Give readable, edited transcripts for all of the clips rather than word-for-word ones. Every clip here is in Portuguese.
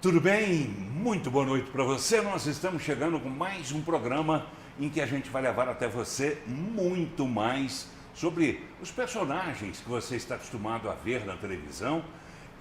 Tudo bem? Muito boa noite para você. Nós estamos chegando com mais um programa em que a gente vai levar até você muito mais sobre os personagens que você está acostumado a ver na televisão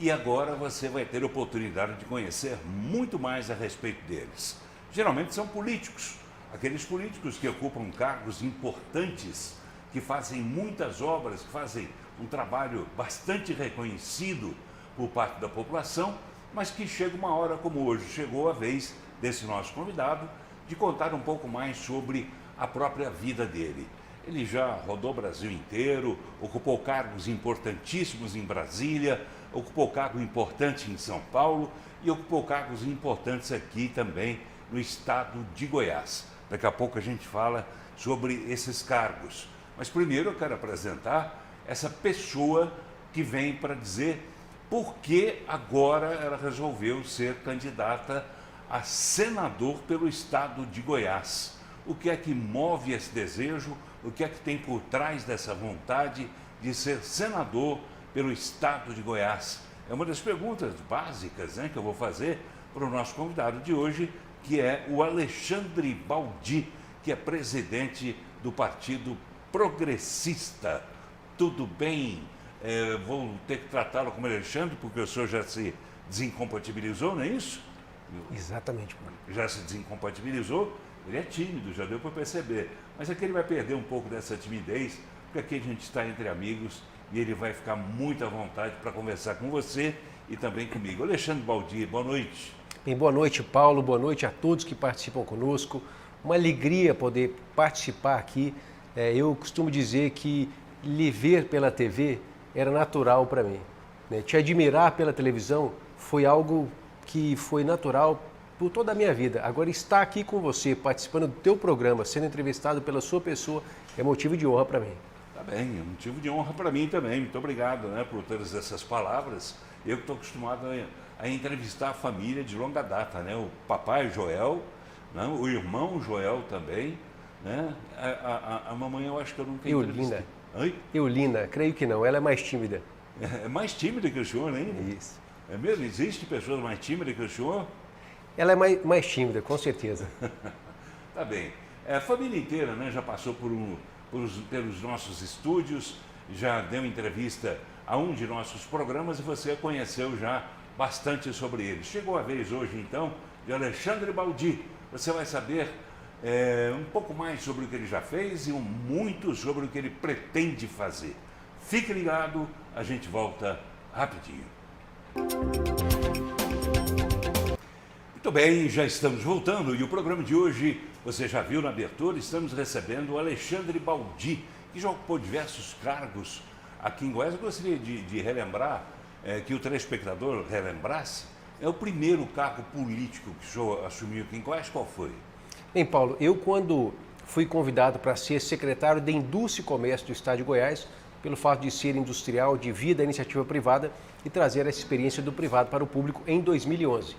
e agora você vai ter a oportunidade de conhecer muito mais a respeito deles. Geralmente são políticos, aqueles políticos que ocupam cargos importantes, que fazem muitas obras, que fazem um trabalho bastante reconhecido por parte da população, mas que chega uma hora como hoje, chegou a vez desse nosso convidado de contar um pouco mais sobre a própria vida dele. Ele já rodou o Brasil inteiro, ocupou cargos importantíssimos em Brasília, ocupou cargo importante em São Paulo e ocupou cargos importantes aqui também no estado de Goiás. Daqui a pouco a gente fala sobre esses cargos. Mas primeiro eu quero apresentar essa pessoa que vem para dizer por que agora ela resolveu ser candidata a senador pelo estado de Goiás. O que é que move esse desejo? O que é que tem por trás dessa vontade de ser senador pelo estado de Goiás? É uma das perguntas básicas, né, que eu vou fazer para o nosso convidado de hoje, que é o Alexandre Baldi, que é presidente do Partido Progressista. Tudo bem? Vou ter que tratá-lo como Alexandre, porque o senhor já se desincompatibilizou, não é isso? Exatamente, mano. Já se desincompatibilizou, ele é tímido, já deu para perceber. Mas aqui ele vai perder um pouco dessa timidez, porque aqui a gente está entre amigos e ele vai ficar muito à vontade para conversar com você e também comigo. Alexandre Baldi, boa noite. Bem, boa noite, Paulo, boa noite a todos que participam conosco. Uma alegria poder participar aqui. Eu costumo dizer que lhe ver pela TV era natural para mim, né? Te admirar pela televisão foi algo que foi natural por toda a minha vida. Agora, estar aqui com você, participando do teu programa, sendo entrevistado pela sua pessoa, é motivo de honra para mim. Tá bem, é motivo de honra para mim também. Muito obrigado, né, por todas essas palavras. Eu que estou acostumado a entrevistar a família de longa data, né? O papai Joel, né? O irmão Joel também, né? A mamãe eu acho que eu nunca entrevistei. Oi? Eulina, creio que não, ela é mais tímida. É mais tímida que o senhor ainda? Isso. É mesmo? Existe pessoas mais tímidas que o senhor? Ela é mais tímida, com certeza. Tá bem. A família inteira, né, já passou pelos nossos estúdios, já deu entrevista a um de nossos programas e você conheceu já bastante sobre ele. Chegou a vez hoje, então, de Alexandre Baldi. Você vai saber um pouco mais sobre o que ele já fez e muito sobre o que ele pretende fazer. Fique ligado, a gente volta rapidinho. Muito bem, já estamos voltando e o programa de hoje, você já viu na abertura, estamos recebendo o Alexandre Baldi, que já ocupou diversos cargos aqui em Goiás. Eu gostaria de relembrar, que o telespectador relembrasse, é o primeiro cargo político que o senhor assumiu aqui em Goiás, qual foi? Bem, Paulo, eu quando fui convidado para ser secretário de Indústria e Comércio do Estado de Goiás, pelo fato de ser industrial, de vir da iniciativa privada e trazer essa experiência do privado para o público em 2011.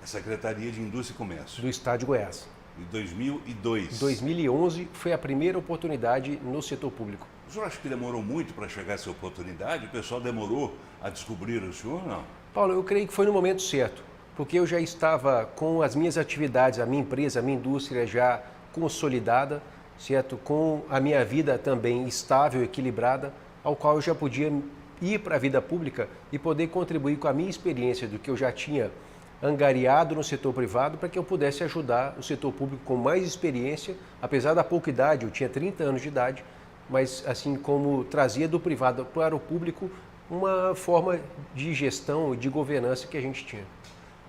A Secretaria de Indústria e Comércio. Do Estado de Goiás. Em 2002. 2011 foi a primeira oportunidade no setor público. O senhor acha que demorou muito para chegar essa oportunidade? O pessoal demorou a descobrir o senhor, não? Paulo, eu creio que foi no momento certo, porque eu já estava com as minhas atividades, a minha empresa, a minha indústria já consolidada, certo? Com a minha vida também estável, equilibrada, ao qual eu já podia ir para a vida pública e poder contribuir com a minha experiência do que eu já tinha angariado no setor privado para que eu pudesse ajudar o setor público com mais experiência, apesar da pouca idade, eu tinha 30 anos de idade, mas assim como trazia do privado para o público uma forma de gestão e de governança que a gente tinha.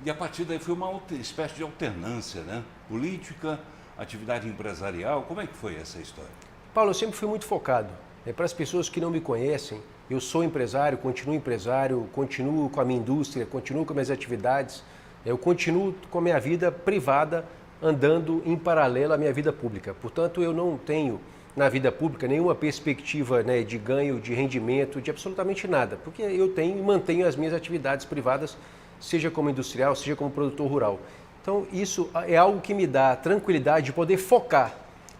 E a partir daí foi uma espécie de alternância, né? Política, atividade empresarial, como é que foi essa história? Paulo, eu sempre fui muito focado. Para as pessoas que não me conhecem, eu sou empresário, continuo com a minha indústria, continuo com as minhas atividades, eu continuo com a minha vida privada andando em paralelo à minha vida pública. Portanto, eu não tenho na vida pública nenhuma perspectiva, né, de ganho, de rendimento, de absolutamente nada, porque eu tenho e mantenho as minhas atividades privadas, seja como industrial, seja como produtor rural. Então, isso é algo que me dá tranquilidade de poder focar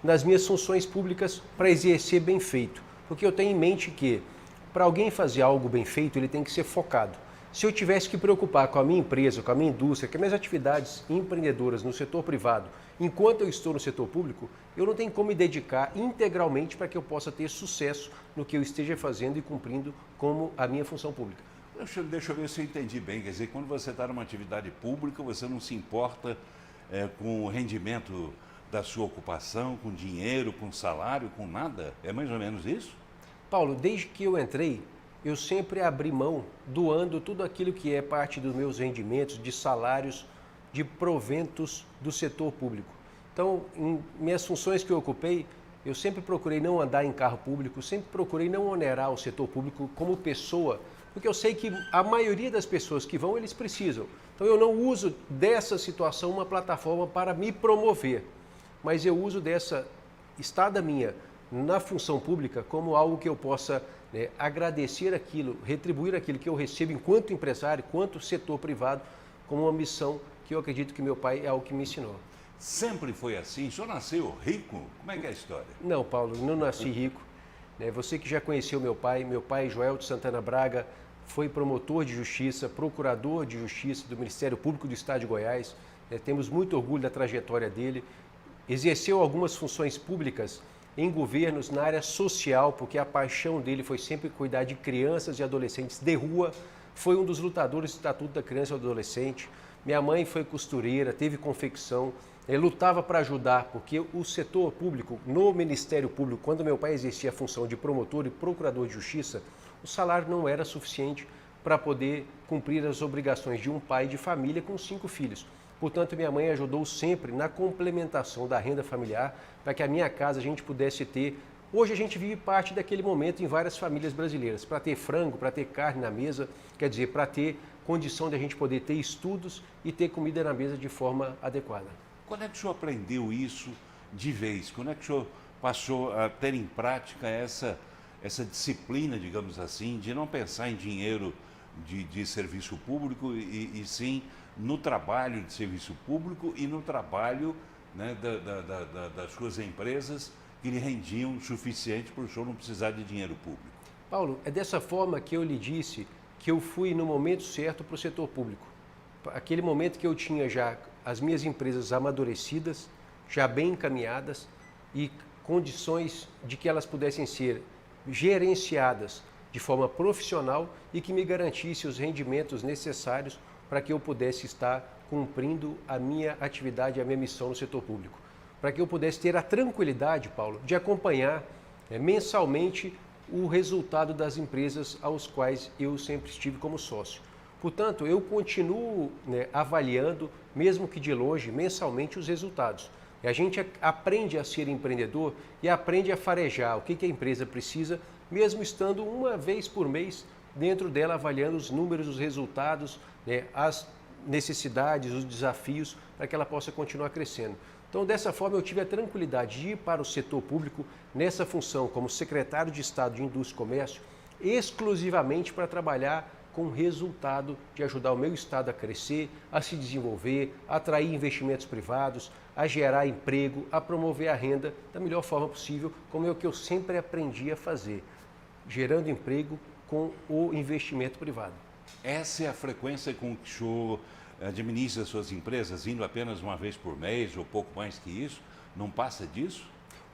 nas minhas funções públicas para exercer bem feito. Porque eu tenho em mente que, para alguém fazer algo bem feito, ele tem que ser focado. Se eu tivesse que preocupar com a minha empresa, com a minha indústria, com as minhas atividades empreendedoras no setor privado, enquanto eu estou no setor público, eu não tenho como me dedicar integralmente para que eu possa ter sucesso no que eu esteja fazendo e cumprindo como a minha função pública. Deixa eu ver se eu entendi bem. Quer dizer, quando você está numa atividade pública, você não se importa com o rendimento da sua ocupação, com dinheiro, com salário, com nada? É mais ou menos isso? Paulo, desde que eu entrei, eu sempre abri mão doando tudo aquilo que é parte dos meus rendimentos, de salários, de proventos do setor público. Então, em minhas funções que eu ocupei, eu sempre procurei não andar em carro público, sempre procurei não onerar o setor público como pessoa, porque eu sei que a maioria das pessoas que vão, eles precisam. Então, eu não uso dessa situação uma plataforma para me promover, mas eu uso dessa estada minha na função pública como algo que eu possa agradecer aquilo, retribuir aquilo que eu recebo enquanto empresário, enquanto setor privado, como uma missão que eu acredito que meu pai é algo que me ensinou. Sempre foi assim? O senhor nasceu rico? Como é que é a história? Não, Paulo, não nasci rico. Você que já conheceu meu pai Joel de Santana Braga, foi promotor de justiça, procurador de justiça do Ministério Público do Estado de Goiás. Temos muito orgulho da trajetória dele. Exerceu algumas funções públicas em governos na área social, porque a paixão dele foi sempre cuidar de crianças e adolescentes de rua. Foi um dos lutadores do Estatuto da Criança e do Adolescente. Minha mãe foi costureira, teve confecção, lutava para ajudar, porque o setor público, no Ministério Público, quando meu pai exercia a função de promotor e procurador de justiça, o salário não era suficiente para poder cumprir as obrigações de um pai de família com 5 filhos. Portanto, minha mãe ajudou sempre na complementação da renda familiar para que a minha casa a gente pudesse ter. Hoje a gente vive parte daquele momento em várias famílias brasileiras, para ter frango, para ter carne na mesa, quer dizer, para ter condição de a gente poder ter estudos e ter comida na mesa de forma adequada. Quando é que o senhor aprendeu isso de vez? Quando é que o senhor passou a ter em prática essa disciplina, digamos assim, de não pensar em dinheiro de serviço público e sim no trabalho de serviço público e no trabalho, né, das suas empresas que lhe rendiam o suficiente para o senhor não precisar de dinheiro público? Paulo, é dessa forma que eu lhe disse que eu fui no momento certo para o setor público. Aquele momento que eu tinha já as minhas empresas amadurecidas, já bem encaminhadas e condições de que elas pudessem ser gerenciadas de forma profissional e que me garantisse os rendimentos necessários para que eu pudesse estar cumprindo a minha atividade, a minha missão no setor público. Para que eu pudesse ter a tranquilidade, Paulo, de acompanhar mensalmente o resultado das empresas aos quais eu sempre estive como sócio. Portanto, eu continuo avaliando, mesmo que de longe, mensalmente os resultados. E a gente aprende a ser empreendedor e aprende a farejar o que a empresa precisa, mesmo estando uma vez por mês dentro dela avaliando os números, os resultados, as necessidades, os desafios, para que ela possa continuar crescendo. Então, dessa forma, eu tive a tranquilidade de ir para o setor público nessa função como secretário de Estado de Indústria e Comércio, exclusivamente para trabalhar com o resultado de ajudar o meu Estado a crescer, a se desenvolver, a atrair investimentos privados, a gerar emprego, a promover a renda da melhor forma possível, como é o que eu sempre aprendi a fazer, gerando emprego com o investimento privado. Essa é a frequência com que o senhor administra suas empresas, indo apenas uma vez por mês ou pouco mais que isso? Não passa disso?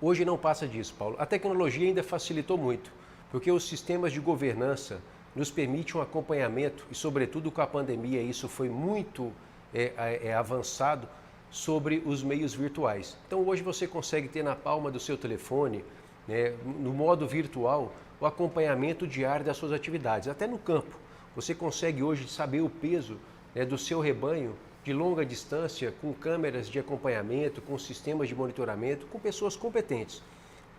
Hoje não passa disso, Paulo. A tecnologia ainda facilitou muito, porque os sistemas de governança nos permitem um acompanhamento e, sobretudo com a pandemia, isso foi muito avançado sobre os meios virtuais. Então, hoje você consegue ter na palma do seu telefone, no modo virtual, o acompanhamento diário das suas atividades, até no campo. Você consegue hoje saber o peso do seu rebanho de longa distância, com câmeras de acompanhamento, com sistemas de monitoramento, com pessoas competentes.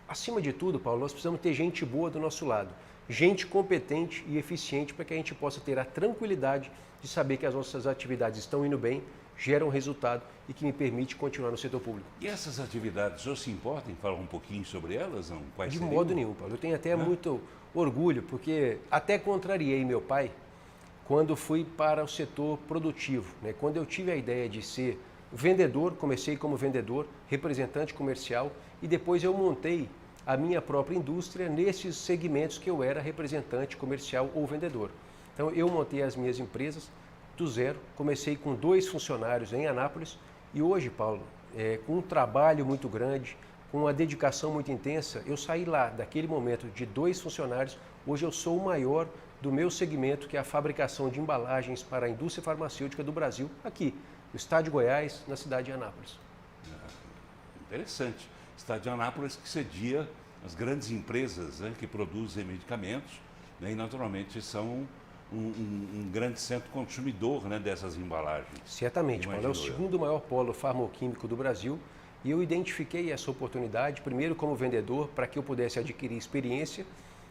Acima de tudo, Paulo, nós precisamos ter gente boa do nosso lado, gente competente e eficiente para que a gente possa ter a tranquilidade de saber que as nossas atividades estão indo bem, geram resultado e que me permite continuar no setor público. E essas atividades, o senhor se importa em falar um pouquinho sobre elas? Não? Quais seriam? De modo nenhum, Paulo. Eu tenho até muito orgulho, porque até contrariei meu pai quando fui para o setor produtivo. Quando eu tive a ideia de ser vendedor, comecei como vendedor, representante comercial e depois eu montei a minha própria indústria nesses segmentos que eu era representante comercial ou vendedor. Então, eu montei as minhas empresas do zero, comecei com 2 funcionários em Anápolis e hoje, Paulo, com um trabalho muito grande, com uma dedicação muito intensa, eu saí lá, daquele momento de 2 funcionários, hoje eu sou o maior do meu segmento, que é a fabricação de embalagens para a indústria farmacêutica do Brasil, aqui, no estado de Goiás, na cidade de Anápolis. Interessante. Estado de Anápolis que cedia as grandes empresas, né, que produzem medicamentos, né, e naturalmente são um grande centro consumidor, né, dessas embalagens. Certamente, Paulo, é o segundo maior polo farmacêutico do Brasil e eu identifiquei essa oportunidade, primeiro como vendedor, para que eu pudesse adquirir experiência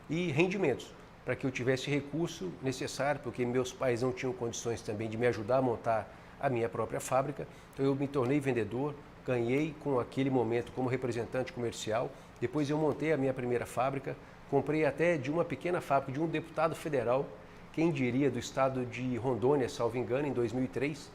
e rendimentos, para que eu tivesse recurso necessário, porque meus pais não tinham condições também de me ajudar a montar a minha própria fábrica, então eu me tornei vendedor, ganhei com aquele momento como representante comercial, depois eu montei a minha primeira fábrica, comprei até de uma pequena fábrica de um deputado federal, quem diria, do estado de Rondônia, salvo engano, em 2003,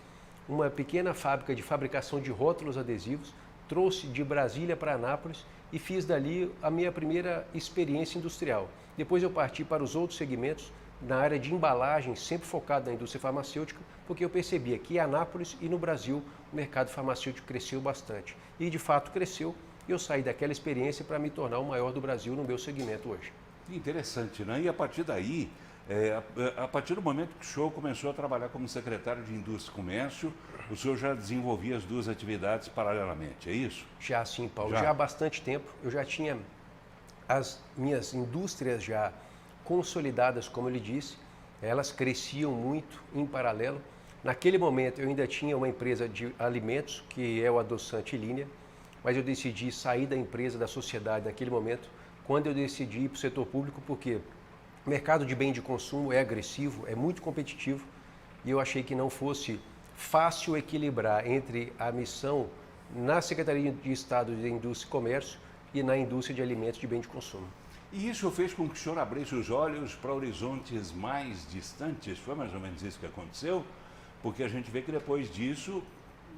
uma pequena fábrica de fabricação de rótulos adesivos, trouxe de Brasília para Anápolis e fiz dali a minha primeira experiência industrial. Depois eu parti para os outros segmentos, na área de embalagem, sempre focado na indústria farmacêutica, porque eu percebia que em Anápolis e no Brasil o mercado farmacêutico cresceu bastante. E de fato cresceu, e eu saí daquela experiência para me tornar o maior do Brasil no meu segmento hoje. Interessante, né? E a partir daí, a partir do momento que o senhor começou a trabalhar como secretário de Indústria e Comércio, o senhor já desenvolvia as 2 atividades paralelamente, é isso? Já sim, Paulo, já há bastante tempo. Eu já tinha as minhas indústrias já consolidadas, como eu lhe disse, elas cresciam muito em paralelo. Naquele momento eu ainda tinha uma empresa de alimentos, que é o Adoçante Linha, mas eu decidi sair da empresa, da sociedade naquele momento, quando eu decidi ir para o setor público, porque o mercado de bem de consumo é agressivo, é muito competitivo, e eu achei que não fosse fácil equilibrar entre a missão na Secretaria de Estado de Indústria e Comércio e na indústria de alimentos de bem de consumo. E isso fez com que o senhor abrisse os olhos para horizontes mais distantes? Foi mais ou menos isso que aconteceu? Porque a gente vê que depois disso,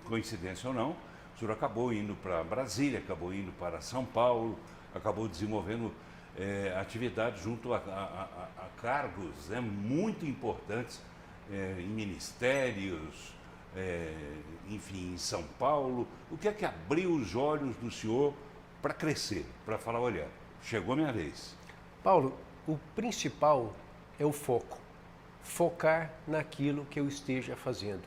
coincidência ou não, o senhor acabou indo para Brasília, acabou indo para São Paulo, acabou desenvolvendo atividades junto a cargos, né, muito importantes em ministérios, enfim, em São Paulo. O que é que abriu os olhos do senhor para crescer, para falar, olha, chegou a minha vez? Paulo, o principal é o foco. Focar naquilo que eu esteja fazendo.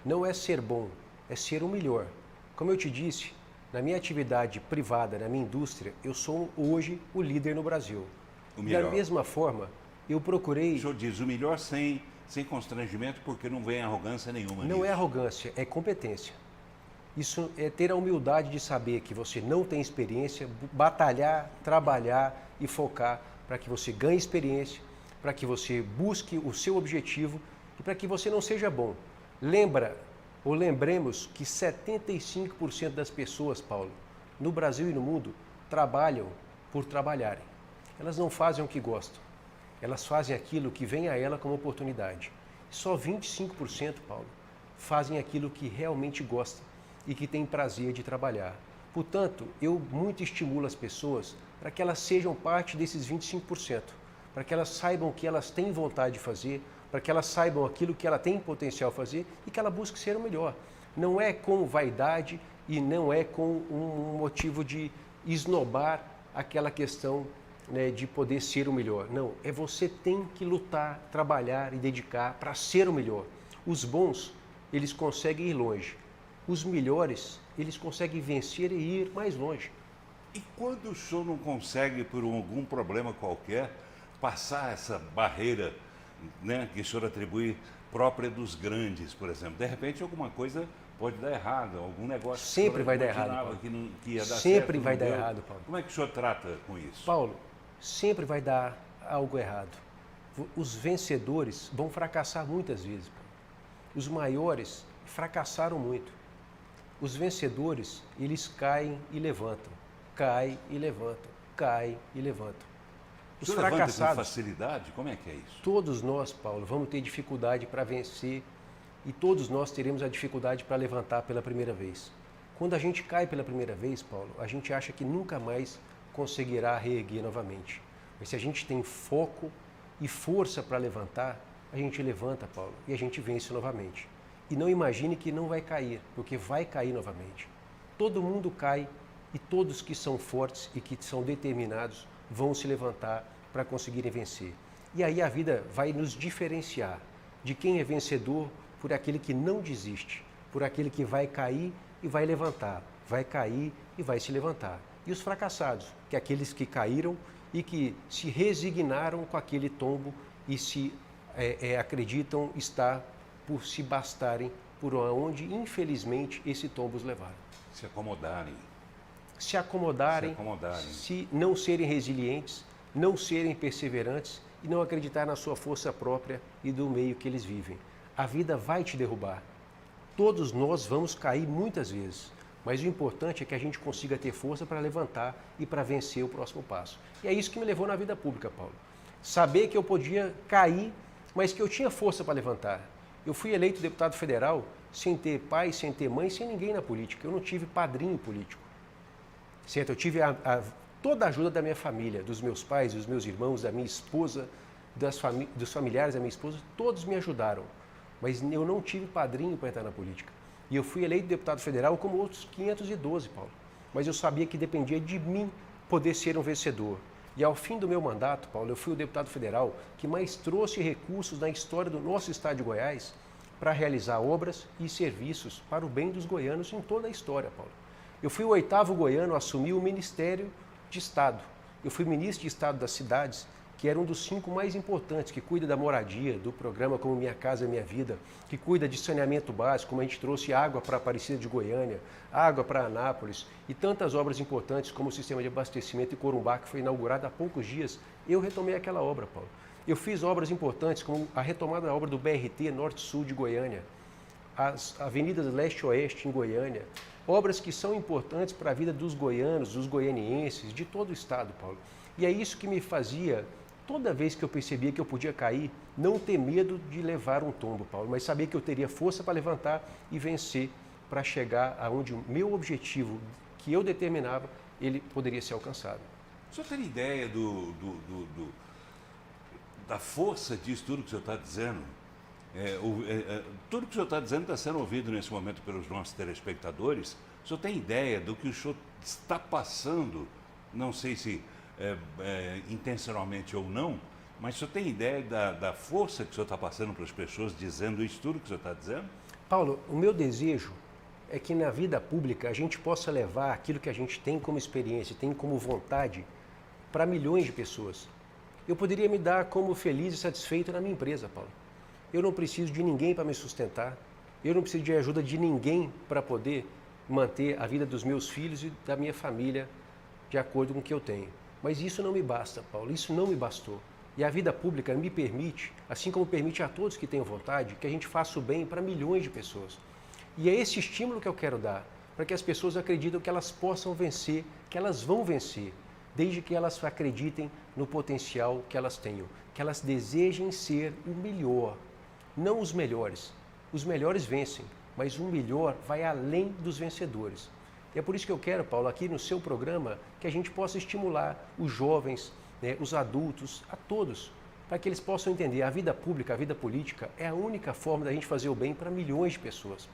Não é ser bom, é ser o melhor. Como eu te disse, na minha atividade privada, na minha indústria, eu sou hoje o líder no Brasil. O melhor. Da mesma forma, eu procurei... O senhor diz o melhor sem constrangimento, porque não vem arrogância nenhuma Não nisso. é arrogância, é competência. Isso é ter a humildade de saber que você não tem experiência, batalhar, trabalhar e focar para que você ganhe experiência, para que você busque o seu objetivo e para que você não seja bom. Lembremos que 75% das pessoas, Paulo, no Brasil e no mundo, trabalham por trabalharem. Elas não fazem o que gostam. Elas fazem aquilo que vem a ela como oportunidade. Só 25%, Paulo, fazem aquilo que realmente gostam e que têm prazer de trabalhar. Portanto, eu muito estimulo as pessoas para que elas sejam parte desses 25%, para que elas saibam o que elas têm vontade de fazer, para que elas saibam aquilo que ela tem potencial a fazer e que ela busque ser o melhor. Não é com vaidade e não é com um motivo de esnobar aquela questão, né, de poder ser o melhor. Não, você tem que lutar, trabalhar e dedicar para ser o melhor. Os bons, eles conseguem ir longe. Os melhores, eles conseguem vencer e ir mais longe. E quando o senhor não consegue, por algum problema qualquer, passar essa barreira, né, que o senhor atribui própria dos grandes, por exemplo, de repente alguma coisa pode dar errado, algum negócio sempre vai dar errado, Paulo. Que ia dar sempre certo, vai dar deu. errado, Paulo. Como é que o senhor trata com isso? Paulo, sempre vai dar algo errado. Os vencedores vão fracassar muitas vezes, Paulo. Os maiores fracassaram muito. Os vencedores, eles caem e levantam, caem e levantam, caem e levantam. Os fracassados, levanta com facilidade? Como é que é isso? Todos nós, Paulo, vamos ter dificuldade para vencer e todos nós teremos a dificuldade para levantar pela primeira vez. Quando a gente cai pela primeira vez, Paulo, a gente acha que nunca mais conseguirá reerguer novamente. Mas se a gente tem foco e força para levantar, a gente levanta, Paulo, e a gente vence novamente. E não imagine que não vai cair, porque vai cair novamente. Todo mundo cai e todos que são fortes e que são determinados vão se levantar para conseguirem vencer. E aí a vida vai nos diferenciar de quem é vencedor por aquele que não desiste, por aquele que vai cair e vai levantar, vai cair e vai se levantar. E os fracassados, que é aqueles que caíram e que se resignaram com aquele tombo e se acreditam estar por se bastarem por onde, infelizmente, esse tombo os levaram. Se acomodarem. Se acomodarem, se não serem resilientes, não serem perseverantes e não acreditar na sua força própria e do meio que eles vivem. A vida vai te derrubar. Todos nós vamos cair muitas vezes, mas o importante é que a gente consiga ter força para levantar e para vencer o próximo passo. E é isso que me levou na vida pública, Paulo. Saber que eu podia cair, mas que eu tinha força para levantar. Eu fui eleito deputado federal sem ter pai, sem ter mãe, sem ninguém na política. Eu não tive padrinho político. Certo? Eu tive toda a ajuda da minha família, dos meus pais, dos meus irmãos, da minha esposa, dos familiares da minha esposa, todos me ajudaram. Mas eu não tive padrinho para entrar na política. E eu fui eleito deputado federal como outros 512, Paulo. Mas eu sabia que dependia de mim poder ser um vencedor. E ao fim do meu mandato, Paulo, eu fui o deputado federal que mais trouxe recursos na história do nosso estado de Goiás para realizar obras e serviços para o bem dos goianos em toda a história, Paulo. Eu fui o 8º goiano a assumir o Ministério de Estado. Eu fui ministro de Estado das cidades, que era um dos 5 mais importantes, que cuida da moradia, do programa Como Minha Casa Minha Vida, que cuida de saneamento básico, como a gente trouxe água para Aparecida de Goiânia, água para Anápolis e tantas obras importantes como o sistema de abastecimento em Corumbá, que foi inaugurado há poucos dias. Eu retomei aquela obra, Paulo. Eu fiz obras importantes como a retomada da obra do BRT Norte-Sul de Goiânia, as avenidas Leste-Oeste em Goiânia, obras que são importantes para a vida dos goianos, dos goianienses, de todo o estado, Paulo. E é isso que me fazia, toda vez que eu percebia que eu podia cair, não ter medo de levar um tombo, Paulo, mas saber que eu teria força para levantar e vencer para chegar aonde o meu objetivo, que eu determinava, ele poderia ser alcançado. O senhor tem ideia da força disso tudo que o senhor está dizendo? Tudo que o senhor está dizendo está sendo ouvido nesse momento pelos nossos telespectadores. O senhor tem ideia do que o senhor está passando, não sei se intencionalmente ou não, mas o senhor tem ideia da força que o senhor está passando para as pessoas dizendo isso tudo que o senhor está dizendo? Paulo, o meu desejo é que na vida pública a gente possa levar aquilo que a gente tem como experiência, tem como vontade, para milhões de pessoas. Eu poderia me dar como feliz e satisfeito na minha empresa, Paulo. Eu não preciso de ninguém para me sustentar, eu não preciso de ajuda de ninguém para poder manter a vida dos meus filhos e da minha família de acordo com o que eu tenho. Mas isso não me basta, Paulo, isso não me bastou. E a vida pública me permite, assim como permite a todos que tenham vontade, que a gente faça o bem para milhões de pessoas. E é esse estímulo que eu quero dar, para que as pessoas acreditem que elas possam vencer, que elas vão vencer, desde que elas acreditem no potencial que elas tenham, que elas desejem ser o melhor, não os melhores. Os melhores vencem, mas o melhor vai além dos vencedores. E é por isso que eu quero, Paulo, aqui no seu programa, que a gente possa estimular os jovens, os adultos, a todos, para que eles possam entender a vida pública, a vida política é a única forma da gente fazer o bem para milhões de pessoas.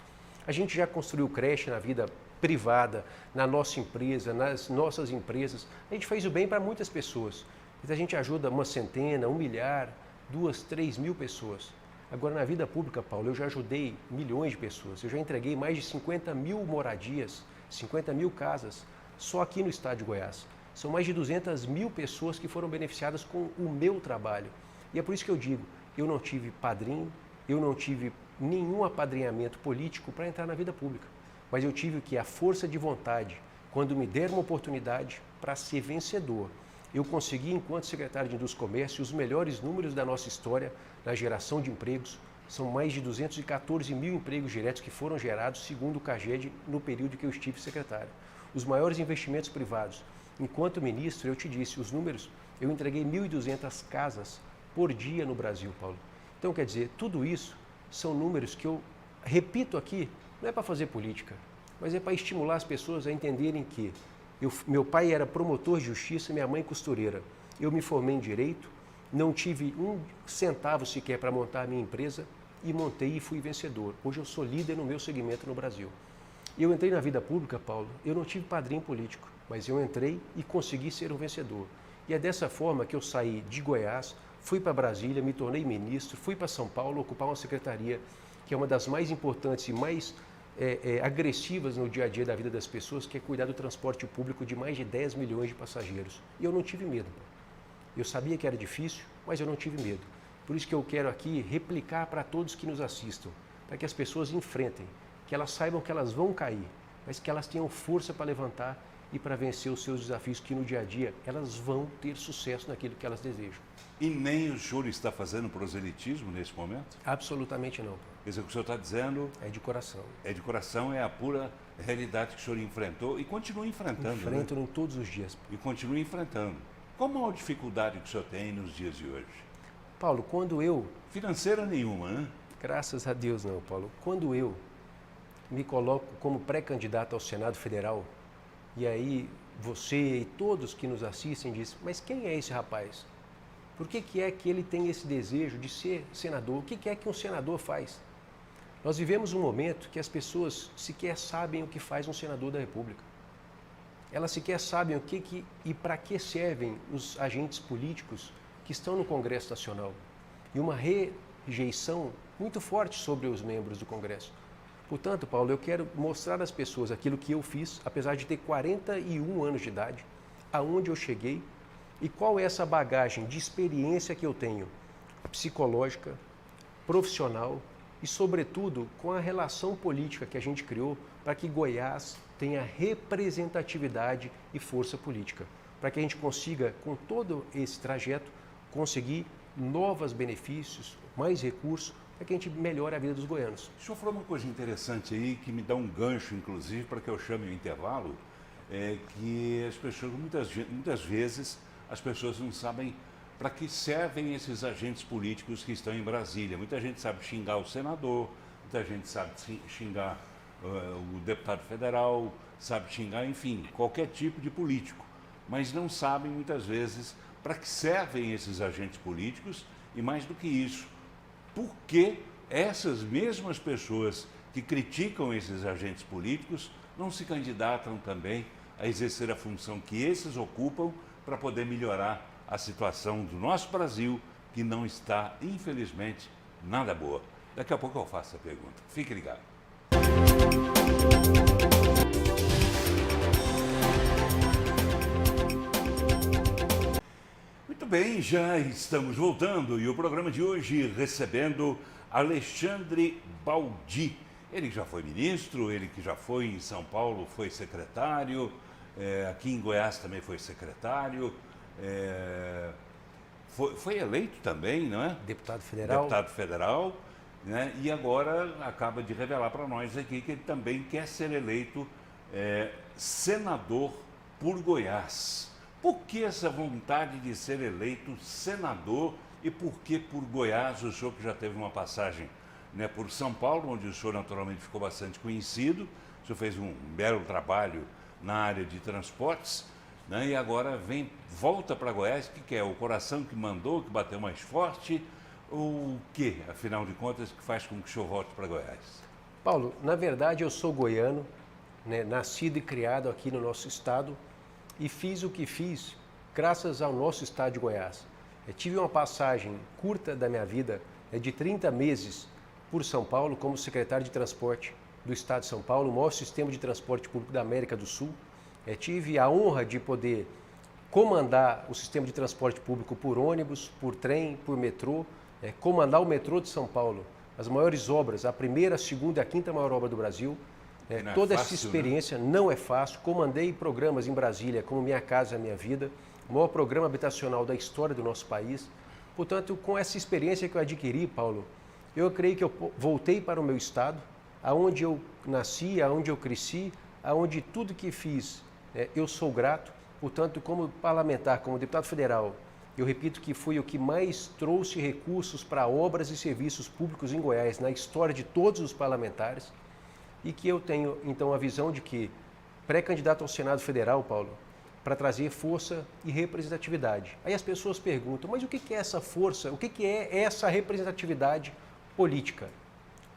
A gente já construiu creche na vida privada, na nossa empresa, nas nossas empresas. A gente fez o bem para muitas pessoas. A gente ajuda uma centena, 1 milhar, 2, 3 mil pessoas. Agora, na vida pública, Paulo, eu já ajudei milhões de pessoas. Eu já entreguei mais de 50 mil moradias, 50 mil casas, só aqui no estado de Goiás. São mais de 200 mil pessoas que foram beneficiadas com o meu trabalho. E é por isso que eu digo, eu não tive padrinho, eu não tive nenhum apadrinhamento político para entrar na vida pública. Mas eu tive que a força de vontade, quando me deram uma oportunidade para ser vencedor, eu consegui, enquanto secretário de Indústria e Comércio, os melhores números da nossa história na geração de empregos. São mais de 214 mil empregos diretos que foram gerados, segundo o CAGED, no período que eu estive secretário. Os maiores investimentos privados. Enquanto ministro, eu te disse, os números, eu entreguei 1.200 casas por dia no Brasil, Paulo. Então, quer dizer, tudo isso são números que eu repito aqui, não é para fazer política, mas é para estimular as pessoas a entenderem que meu pai era promotor de justiça e minha mãe costureira. Eu me formei em Direito, não tive um centavo sequer para montar a minha empresa e montei e fui vencedor. Hoje eu sou líder no meu segmento no Brasil. Eu entrei na vida pública, Paulo, eu não tive padrinho político, mas eu entrei e consegui ser um vencedor. E é dessa forma que eu saí de Goiás, fui para Brasília, me tornei ministro, fui para São Paulo ocupar uma secretaria que é uma das mais importantes e mais agressivas no dia a dia da vida das pessoas, que é cuidar do transporte público de mais de 10 milhões de passageiros. E eu não tive medo. Eu sabia que era difícil, mas eu não tive medo. Por isso que eu quero aqui replicar para todos que nos assistam, para que as pessoas enfrentem, que elas saibam que elas vão cair, mas que elas tenham força para levantar e para vencer os seus desafios, que no dia a dia elas vão ter sucesso naquilo que elas desejam. E nem o senhor está fazendo proselitismo nesse momento? Absolutamente não. Quer dizer, o que o senhor está dizendo... É de coração. É de coração, é a pura realidade que o senhor enfrentou e continua enfrentando. Enfrento, né? todos os dias. E continua enfrentando. Qual a maior dificuldade que o senhor tem nos dias de hoje? Paulo, quando eu... Financeira nenhuma, né? Graças a Deus não, Paulo. Quando eu me coloco como pré-candidato ao Senado Federal, e aí você e todos que nos assistem dizem, mas quem é esse rapaz? Por que é que ele tem esse desejo de ser senador? O que é que um senador faz? Nós vivemos um momento que as pessoas sequer sabem o que faz um senador da República. Elas sequer sabem e para que servem os agentes políticos que estão no Congresso Nacional. E uma rejeição muito forte sobre os membros do Congresso. Portanto, Paulo, eu quero mostrar às pessoas aquilo que eu fiz, apesar de ter 41 anos de idade, aonde eu cheguei e qual é essa bagagem de experiência que eu tenho, psicológica, profissional e, sobretudo, com a relação política que a gente criou para que Goiás tenha representatividade e força política, para que a gente consiga, com todo esse trajeto, conseguir novos benefícios, mais recursos, para que a gente melhore a vida dos goianos. O senhor falou uma coisa interessante aí, que me dá um gancho, inclusive, para que eu chame o intervalo, que as pessoas, muitas vezes, as pessoas não sabem para que servem esses agentes políticos que estão em Brasília. Muita gente sabe xingar o senador, muita gente sabe xingar o deputado federal, sabe xingar, enfim, qualquer tipo de político, mas não sabem, muitas vezes, para que servem esses agentes políticos e, mais do que isso, por que essas mesmas pessoas que criticam esses agentes políticos não se candidatam também a exercer a função que esses ocupam para poder melhorar a situação do nosso Brasil, que não está, infelizmente, nada boa. Daqui a pouco eu faço a pergunta. Fique ligado. Muito bem, já estamos voltando e o programa de hoje recebendo Alexandre Baldi. Ele já foi ministro, ele que já foi em São Paulo, foi secretário, aqui em Goiás também foi secretário, foi eleito também, não é? Deputado federal. Deputado federal, né? E agora acaba de revelar para nós aqui que ele também quer ser eleito senador por Goiás. Por que essa vontade de ser eleito senador e por que por Goiás? O senhor que já teve uma passagem, né, por São Paulo, onde o senhor naturalmente ficou bastante conhecido, o senhor fez um belo trabalho na área de transportes, né, e agora volta para Goiás. O que é? O coração que mandou, que bateu mais forte? O que, afinal de contas, que faz com que o senhor volte para Goiás? Paulo, na verdade eu sou goiano, né, nascido e criado aqui no nosso estado, e fiz o que fiz graças ao nosso estado de Goiás. Eu tive uma passagem curta da minha vida, de 30 meses por São Paulo, como secretário de transporte do estado de São Paulo, o maior sistema de transporte público da América do Sul. Tive a honra de poder comandar o sistema de transporte público por ônibus, por trem, por metrô, comandar o metrô de São Paulo, as maiores obras, a primeira, a segunda e a quinta maior obra do Brasil. Toda essa experiência não é fácil. Comandei programas em Brasília, como Minha Casa Minha Vida, o maior programa habitacional da história do nosso país. Portanto, com essa experiência que eu adquiri, Paulo, eu creio que eu voltei para o meu estado, aonde eu nasci, aonde eu cresci, aonde tudo que fiz eu sou grato. Portanto, como parlamentar, como deputado federal, eu repito que fui o que mais trouxe recursos para obras e serviços públicos em Goiás na história de todos os parlamentares. E que eu tenho, então, a visão de que, pré-candidato ao Senado Federal, Paulo, para trazer força e representatividade. Aí as pessoas perguntam, mas o que é essa força? O que é essa representatividade política?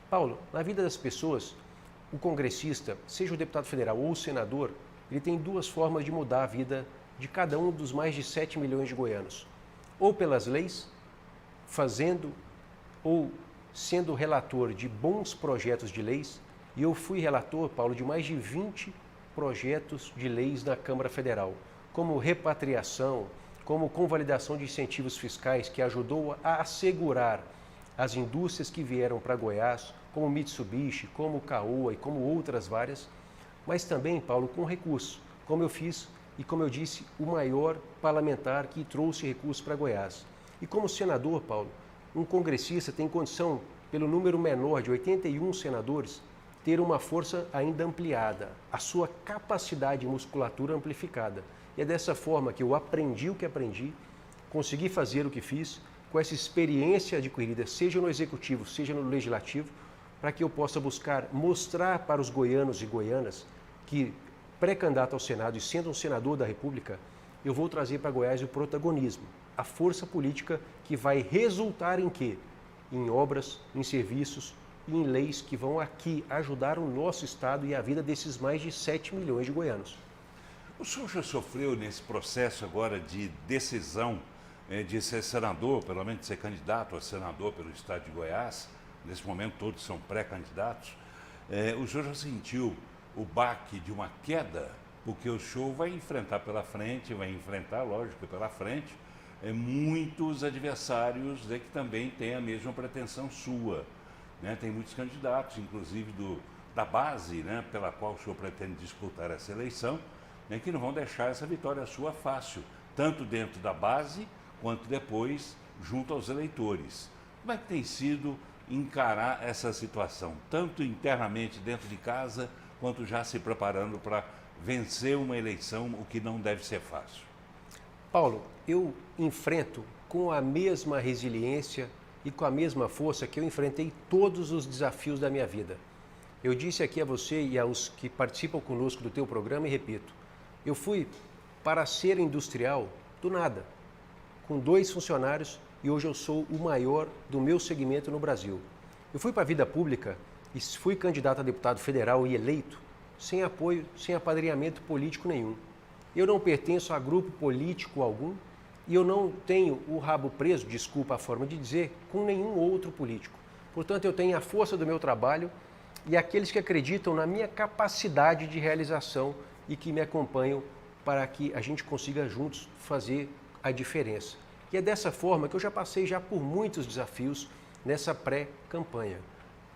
Paulo, na vida das pessoas, o congressista, seja o deputado federal ou o senador, ele tem duas formas de mudar a vida de cada um dos mais de 7 milhões de goianos. Ou pelas leis, fazendo ou sendo relator de bons projetos de leis, e eu fui relator, Paulo, de mais de 20 projetos de leis na Câmara Federal, como repatriação, como convalidação de incentivos fiscais, que ajudou a assegurar as indústrias que vieram para Goiás, como Mitsubishi, como Caoa e como outras várias, mas também, Paulo, com recursos, como eu fiz e como eu disse, o maior parlamentar que trouxe recursos para Goiás. E como senador, Paulo, um congressista tem condição, pelo número menor de 81 senadores, ter uma força ainda ampliada, a sua capacidade de musculatura amplificada. E é dessa forma que eu aprendi o que aprendi, consegui fazer o que fiz, com essa experiência adquirida, seja no executivo, seja no legislativo, para que eu possa buscar mostrar para os goianos e goianas que, pré-candidato ao Senado e sendo um senador da República, eu vou trazer para Goiás o protagonismo, a força política que vai resultar em quê? Em obras, em serviços, em leis que vão aqui ajudar o nosso Estado e a vida desses mais de 7 milhões de goianos. O senhor já sofreu nesse processo agora de decisão de ser senador, pelo menos de ser candidato a senador pelo Estado de Goiás? Nesse momento todos são pré-candidatos. O senhor já sentiu o baque de uma queda? Porque o senhor vai enfrentar pela frente, lógico, pela frente, muitos adversários que também têm a mesma pretensão sua. Tem muitos candidatos, inclusive da base, pela qual o senhor pretende disputar essa eleição, que não vão deixar essa vitória sua fácil, tanto dentro da base, quanto depois junto aos eleitores. Como é que tem sido encarar essa situação, tanto internamente dentro de casa, quanto já se preparando para vencer uma eleição, o que não deve ser fácil? Paulo, eu enfrento com a mesma resiliência e com a mesma força que eu enfrentei todos os desafios da minha vida. Eu disse aqui a você e aos que participam conosco do teu programa e repito, eu fui para ser industrial do nada, com 2 funcionários e hoje eu sou o maior do meu segmento no Brasil. Eu fui para a vida pública e fui candidato a deputado federal e eleito sem apoio, sem apadrinhamento político nenhum. Eu não pertenço a grupo político algum, e eu não tenho o rabo preso, desculpa a forma de dizer, com nenhum outro político. Portanto, eu tenho a força do meu trabalho e aqueles que acreditam na minha capacidade de realização e que me acompanham para que a gente consiga juntos fazer a diferença. E é dessa forma que eu já passei por muitos desafios nessa pré-campanha.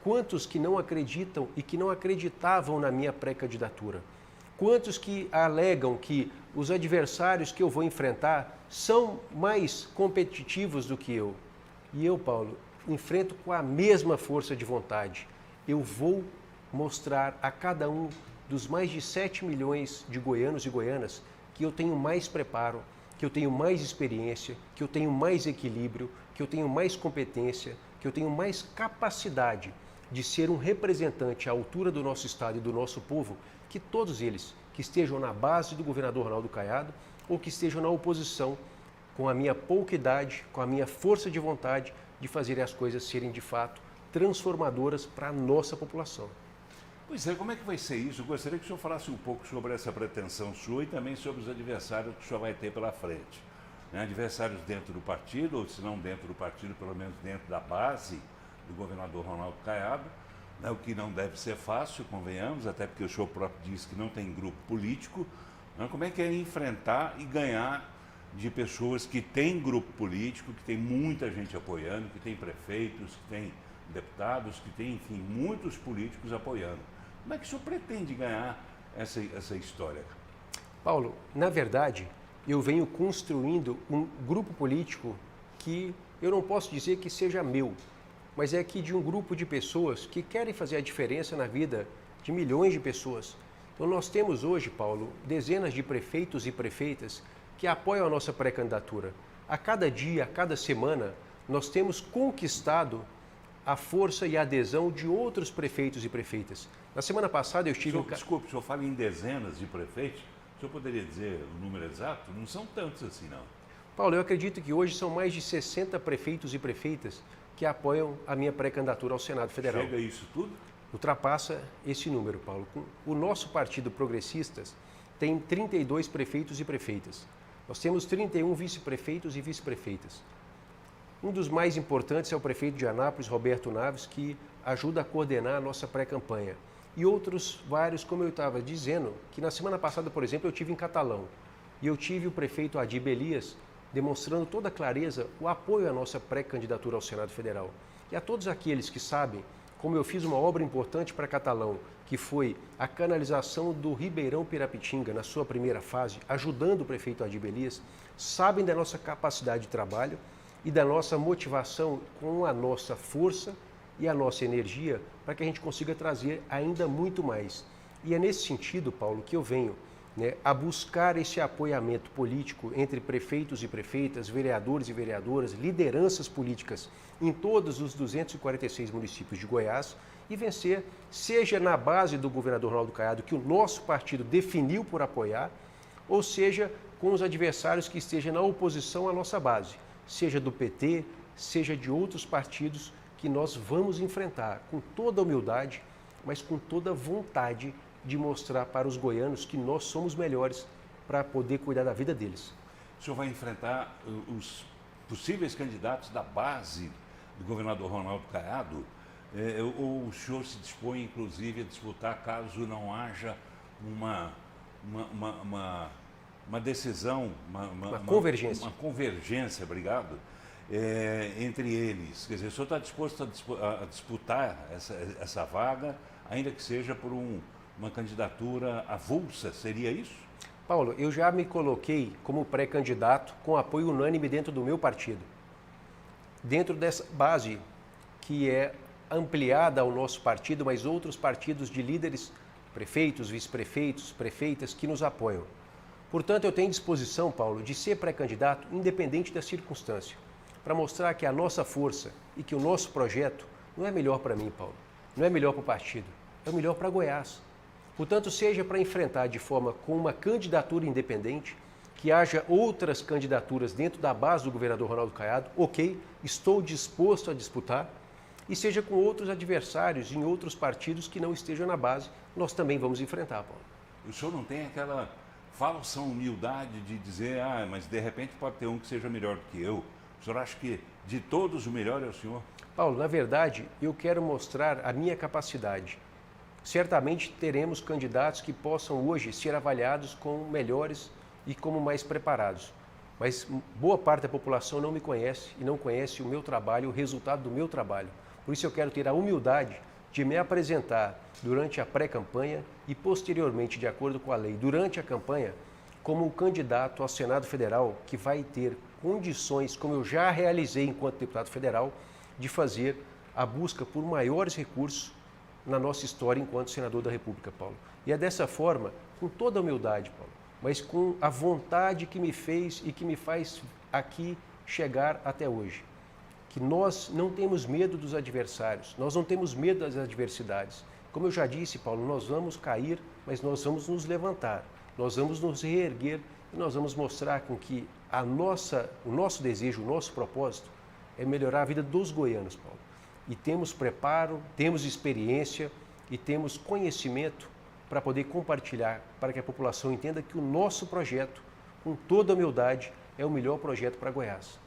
Quantos que não acreditam e que não acreditavam na minha pré-candidatura? Quantos que alegam que os adversários que eu vou enfrentar são mais competitivos do que eu? E eu, Paulo, enfrento com a mesma força de vontade. Eu vou mostrar a cada um dos mais de 7 milhões de goianos e goianas que eu tenho mais preparo, que eu tenho mais experiência, que eu tenho mais equilíbrio, que eu tenho mais competência, que eu tenho mais capacidade de ser um representante à altura do nosso Estado e do nosso povo, que todos eles que estejam na base do governador Ronaldo Caiado ou que estejam na oposição, com a minha pouca idade, com a minha força de vontade de fazer as coisas serem de fato transformadoras para a nossa população. Pois é, como é que vai ser isso? Eu gostaria que o senhor falasse um pouco sobre essa pretensão sua e também sobre os adversários que o senhor vai ter pela frente. Adversários dentro do partido, ou se não dentro do partido, pelo menos dentro da base do governador Ronaldo Caiado, o que não deve ser fácil, convenhamos, até porque o senhor próprio disse que não tem grupo político. Como é que é enfrentar e ganhar de pessoas que têm grupo político, que tem muita gente apoiando, que tem prefeitos, que tem deputados, que tem, enfim, muitos políticos apoiando? Como é que o senhor pretende ganhar essa história? Paulo, na verdade, eu venho construindo um grupo político que eu não posso dizer que seja meu, mas é que de um grupo de pessoas que querem fazer a diferença na vida de milhões de pessoas. Então nós temos hoje, Paulo, dezenas de prefeitos e prefeitas que apoiam a nossa pré-candidatura. A cada dia, a cada semana, nós temos conquistado a força e a adesão de outros prefeitos e prefeitas. Na semana passada eu estive... Desculpe, o senhor fala em dezenas de prefeitos? O senhor poderia dizer o número exato? Não são tantos assim, não. Paulo, eu acredito que hoje são mais de 60 prefeitos e prefeitas que apoiam a minha pré-candidatura ao Senado Federal. Chega isso tudo? Ultrapassa esse número, Paulo. O nosso Partido Progressistas tem 32 prefeitos e prefeitas. Nós temos 31 vice-prefeitos e vice-prefeitas. Um dos mais importantes é o prefeito de Anápolis, Roberto Naves, que ajuda a coordenar a nossa pré-campanha. E outros vários, como eu estava dizendo, que na semana passada, por exemplo, eu tive em Catalão. E eu tive o prefeito Adib Elias demonstrando toda clareza o apoio à nossa pré-candidatura ao Senado Federal. E a todos aqueles que sabem como eu fiz uma obra importante para Catalão, que foi a canalização do Ribeirão Pirapitinga na sua primeira fase, ajudando o prefeito Adib Elias, sabem da nossa capacidade de trabalho e da nossa motivação com a nossa força e a nossa energia para que a gente consiga trazer ainda muito mais. E é nesse sentido, Paulo, que eu venho a buscar esse apoiamento político entre prefeitos e prefeitas, vereadores e vereadoras, lideranças políticas em todos os 246 municípios de Goiás e vencer, seja na base do governador Ronaldo Caiado, que o nosso partido definiu por apoiar, ou seja, com os adversários que estejam na oposição à nossa base, seja do PT, seja de outros partidos que nós vamos enfrentar com toda humildade, mas com toda vontade de mostrar para os goianos que nós somos melhores para poder cuidar da vida deles. O senhor vai enfrentar os possíveis candidatos da base do governador Ronaldo Caiado, ou o senhor se dispõe, inclusive, a disputar caso não haja uma decisão, uma convergência. Uma convergência, obrigado, entre eles. Quer dizer, o senhor está disposto a disputar essa vaga, ainda que seja por uma candidatura avulsa, seria isso? Paulo, eu já me coloquei como pré-candidato com apoio unânime dentro do meu partido. Dentro dessa base que é ampliada ao nosso partido, mas outros partidos de líderes, prefeitos, vice-prefeitos, prefeitas que nos apoiam. Portanto, eu tenho disposição, Paulo, de ser pré-candidato independente da circunstância, para mostrar que a nossa força e que o nosso projeto não é melhor para mim, Paulo, não é melhor para o partido, é o melhor para Goiás. Portanto, seja para enfrentar de forma com uma candidatura independente, que haja outras candidaturas dentro da base do governador Ronaldo Caiado, ok, estou disposto a disputar, e seja com outros adversários em outros partidos que não estejam na base, nós também vamos enfrentar, Paulo. O senhor não tem aquela falsa humildade de dizer, mas de repente pode ter um que seja melhor do que eu. O senhor acha que de todos o melhor é o senhor? Paulo, na verdade, eu quero mostrar a minha capacidade. Certamente teremos candidatos que possam hoje ser avaliados como melhores e como mais preparados. Mas boa parte da população não me conhece e não conhece o meu trabalho, o resultado do meu trabalho. Por isso eu quero ter a humildade de me apresentar durante a pré-campanha e posteriormente, de acordo com a lei, durante a campanha, como um candidato ao Senado Federal que vai ter condições, como eu já realizei enquanto deputado federal, de fazer a busca por maiores recursos na nossa história enquanto senador da República, Paulo. E é dessa forma, com toda a humildade, Paulo, mas com a vontade que me fez e que me faz aqui chegar até hoje. Que nós não temos medo dos adversários, nós não temos medo das adversidades. Como eu já disse, Paulo, nós vamos cair, mas nós vamos nos levantar, nós vamos nos reerguer e nós vamos mostrar com que o nosso desejo, o nosso propósito é melhorar a vida dos goianos, Paulo. E temos preparo, temos experiência e temos conhecimento para poder compartilhar, para que a população entenda que o nosso projeto, com toda a humildade, é o melhor projeto para Goiás.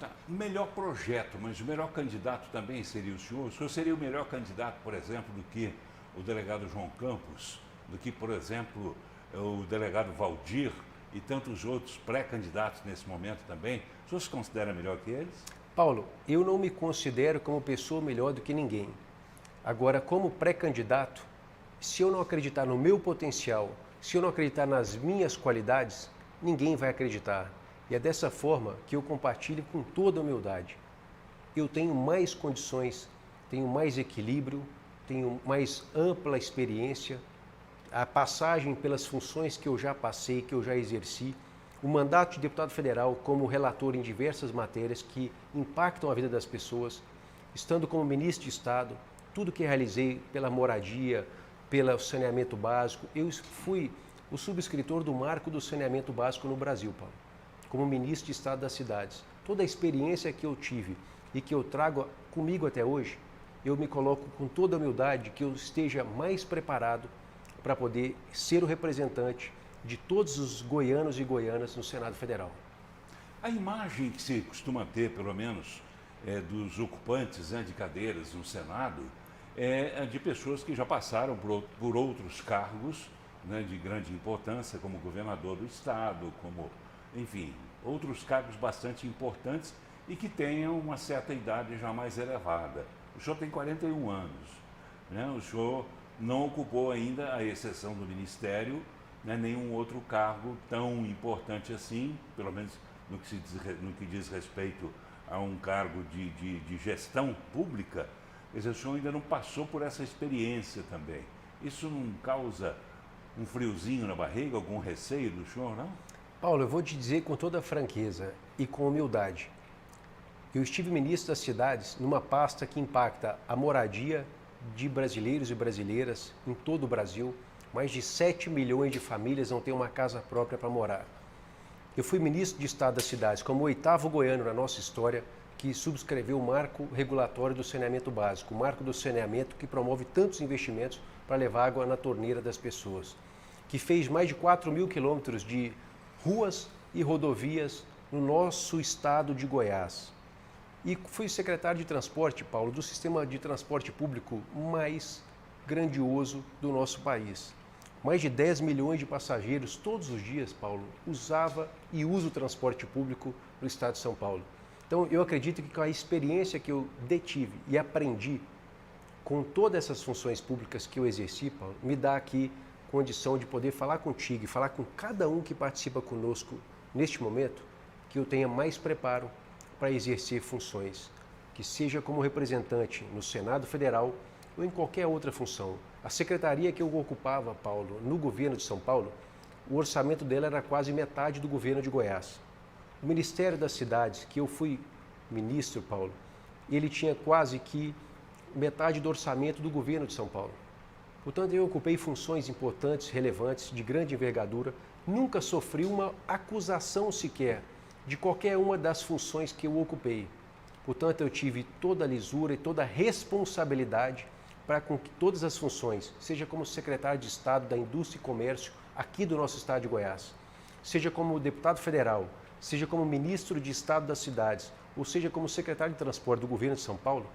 Tá, o melhor projeto, mas o melhor candidato também seria o senhor? O senhor seria o melhor candidato, por exemplo, do que o delegado João Campos, do que, por exemplo, o delegado Valdir e tantos outros pré-candidatos nesse momento também? O senhor se considera melhor que eles? Paulo, eu não me considero como pessoa melhor do que ninguém. Agora, como pré-candidato, se eu não acreditar no meu potencial, se eu não acreditar nas minhas qualidades, ninguém vai acreditar. E é dessa forma que eu compartilho com toda a humildade. Eu tenho mais condições, tenho mais equilíbrio, tenho mais ampla experiência, a passagem pelas funções que eu já passei, que eu já exerci, o mandato de deputado federal como relator em diversas matérias que impactam a vida das pessoas, estando como ministro de Estado, tudo que realizei pela moradia, pelo saneamento básico, eu fui o subscritor do Marco do Saneamento Básico no Brasil, Paulo, como ministro de Estado das Cidades. Toda a experiência que eu tive e que eu trago comigo até hoje, eu me coloco com toda a humildade que eu esteja mais preparado para poder ser o representante de todos os goianos e goianas no Senado Federal. A imagem que se costuma ter, pelo menos, dos ocupantes, né, de cadeiras no Senado, é de pessoas que já passaram por outros cargos, né, de grande importância, como governador do estado, como, enfim, outros cargos bastante importantes e que tenham uma certa idade já mais elevada. O senhor tem 41 anos, né? O senhor não ocupou ainda, à exceção do Ministério, né, nenhum outro cargo tão importante assim, pelo menos no que diz respeito a um cargo de gestão pública. Quer dizer, o senhor ainda não passou por essa experiência também. Isso não causa um friozinho na barriga, algum receio do senhor, não? Paulo, eu vou te dizer com toda franqueza e com humildade. Eu estive ministro das cidades numa pasta que impacta a moradia de brasileiros e brasileiras em todo o Brasil. Mais de 7 milhões de famílias não têm uma casa própria para morar. Eu fui ministro de Estado das Cidades como o 8º goiano na nossa história que subscreveu o marco regulatório do saneamento básico, o marco do saneamento que promove tantos investimentos para levar água na torneira das pessoas, que fez mais de 4 mil quilômetros de ruas e rodovias no nosso estado de Goiás. E fui secretário de transporte, Paulo, do sistema de transporte público mais grandioso do nosso país. Mais de 10 milhões de passageiros todos os dias, Paulo, usava e usa o transporte público no estado de São Paulo. Então, eu acredito que com a experiência que eu detive e aprendi com todas essas funções públicas que eu exerci, Paulo, me dá aqui condição de poder falar contigo e falar com cada um que participa conosco neste momento, que eu tenha mais preparo para exercer funções, que seja como representante no Senado Federal ou em qualquer outra função. A secretaria que eu ocupava, Paulo, no governo de São Paulo, o orçamento dela era quase metade do governo de Goiás. O Ministério das Cidades, que eu fui ministro, Paulo, ele tinha quase que metade do orçamento do governo de São Paulo. Portanto, eu ocupei funções importantes, relevantes, de grande envergadura, nunca sofri uma acusação sequer de qualquer uma das funções que eu ocupei. Portanto, eu tive toda a lisura e toda a responsabilidade para com que todas as funções, seja como secretário de Estado da Indústria e Comércio aqui do nosso estado de Goiás, seja como deputado federal, seja como ministro de Estado das Cidades, ou seja como secretário de Transporte do governo de São Paulo,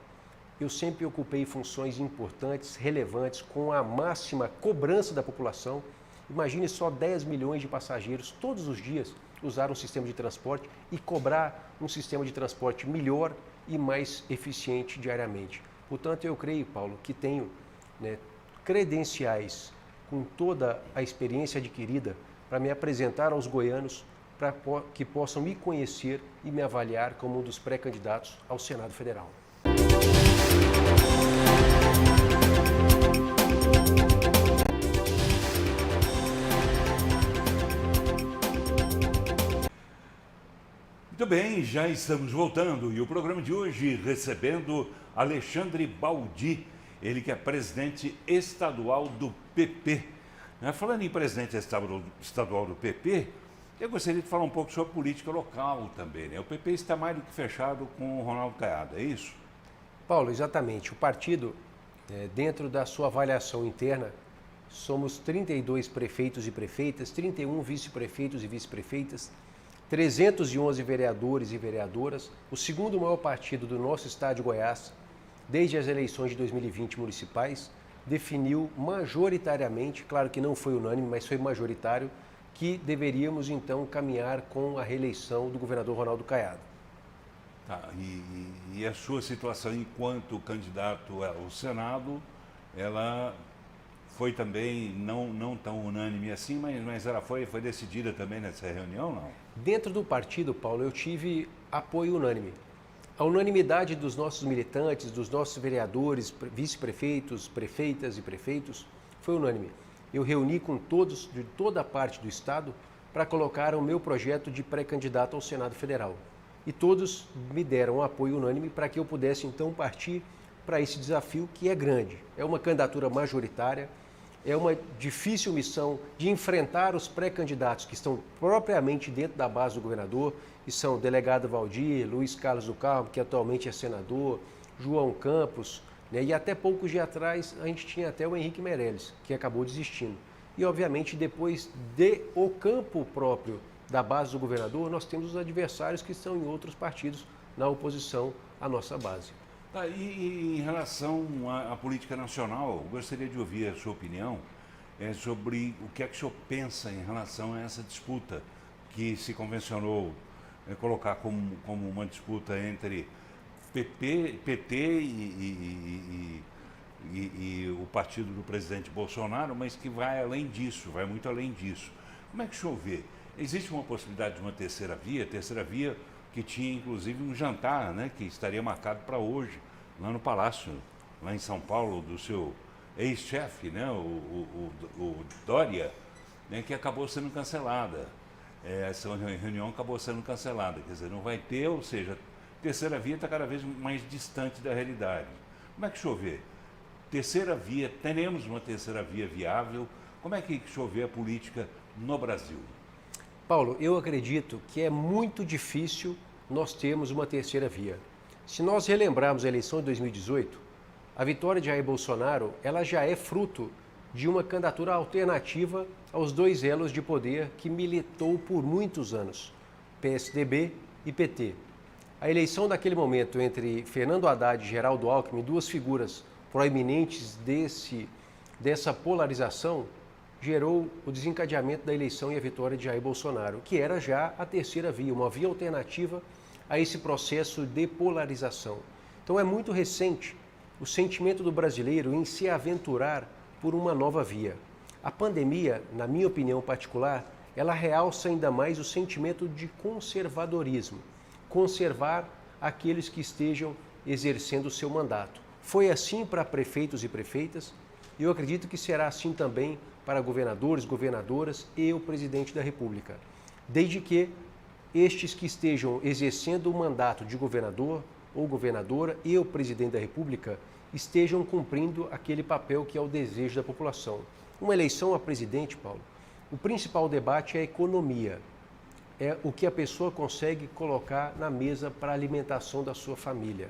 eu sempre ocupei funções importantes, relevantes, com a máxima cobrança da população. Imagine só 10 milhões de passageiros todos os dias usar um sistema de transporte e cobrar um sistema de transporte melhor e mais eficiente diariamente. Portanto, eu creio, Paulo, que tenho, credenciais com toda a experiência adquirida para me apresentar aos goianos para que possam me conhecer e me avaliar como um dos pré-candidatos ao Senado Federal. Muito bem, já estamos voltando e o programa de hoje recebendo Alexandre Baldi, ele que é presidente estadual do PP. Falando em presidente estadual do PP, eu gostaria de falar um pouco sobre política local também, né? O PP está mais do que fechado com o Ronaldo Caiado, é isso? Paulo, exatamente. O partido, dentro da sua avaliação interna, somos 32 prefeitos e prefeitas, 31 vice-prefeitos e vice-prefeitas, 311 vereadores e vereadoras, o segundo maior partido do nosso estado de Goiás, desde as eleições de 2020 municipais, definiu majoritariamente, claro que não foi unânime, mas foi majoritário, que deveríamos então caminhar com a reeleição do governador Ronaldo Caiado. Tá, e a sua situação enquanto candidato ao Senado, ela foi também não tão unânime assim, mas ela foi decidida também nessa reunião, não? Dentro do partido, Paulo, eu tive apoio unânime. A unanimidade dos nossos militantes, dos nossos vereadores, vice-prefeitos, prefeitas e prefeitos, foi unânime. Eu reuni com todos, de toda a parte do estado, para colocar o meu projeto de pré-candidato ao Senado Federal. E todos me deram um apoio unânime para que eu pudesse então partir para esse desafio que é grande. É uma candidatura majoritária, é uma difícil missão de enfrentar os pré-candidatos que estão propriamente dentro da base do governador, que são o delegado Valdir, Luiz Carlos do Carmo, que atualmente é senador, João Campos, né? E até poucos dias atrás a gente tinha até o Henrique Meirelles, que acabou desistindo. E obviamente depois do campo próprio da base do governador, nós temos os adversários que estão em outros partidos na oposição à nossa base. Tá, e em relação à política nacional, eu gostaria de ouvir a sua opinião sobre o que é que o senhor pensa em relação a essa disputa que se convencionou colocar como uma disputa entre PT e o partido do presidente Bolsonaro, mas que vai além disso, vai muito além disso. Como é que o senhor vê? Existe uma possibilidade de uma terceira via que tinha inclusive um jantar, né, que estaria marcado para hoje, lá no Palácio, lá em São Paulo, do seu ex-chefe, né, o Dória, né, que acabou sendo cancelada. Essa reunião acabou sendo cancelada, quer dizer, não vai ter, ou seja, a terceira via está cada vez mais distante da realidade. Como é que o senhor vê? Terceira via, teremos uma terceira via viável? Como é que o senhor vê a política no Brasil? Paulo, eu acredito que é muito difícil nós termos uma terceira via. Se nós relembrarmos a eleição de 2018, a vitória de Jair Bolsonaro, ela já é fruto de uma candidatura alternativa aos dois elos de poder que militou por muitos anos, PSDB e PT. A eleição daquele momento entre Fernando Haddad e Geraldo Alckmin, duas figuras proeminentes dessa polarização, gerou o desencadeamento da eleição e a vitória de Jair Bolsonaro, que era já a terceira via, uma via alternativa a esse processo de polarização. Então é muito recente o sentimento do brasileiro em se aventurar por uma nova via. A pandemia, na minha opinião particular, ela realça ainda mais o sentimento de conservadorismo, conservar aqueles que estejam exercendo o seu mandato. Foi assim para prefeitos e prefeitas, e eu acredito que será assim também para governadores, governadoras e o presidente da República, desde que estes que estejam exercendo o mandato de governador ou governadora e o presidente da República estejam cumprindo aquele papel que é o desejo da população. Uma eleição a presidente, Paulo, o principal debate é a economia, é o que a pessoa consegue colocar na mesa para a alimentação da sua família,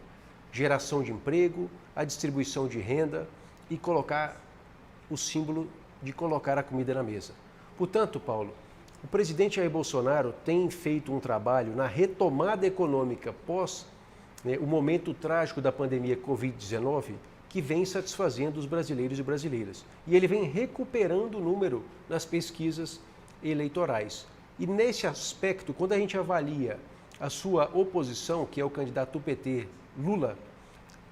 geração de emprego, a distribuição de renda e colocar o símbolo de colocar a comida na mesa. Portanto, Paulo, o presidente Jair Bolsonaro tem feito um trabalho na retomada econômica pós o momento trágico da pandemia Covid-19, que vem satisfazendo os brasileiros e brasileiras. E ele vem recuperando o número nas pesquisas eleitorais. E nesse aspecto, quando a gente avalia a sua oposição, que é o candidato do PT, Lula,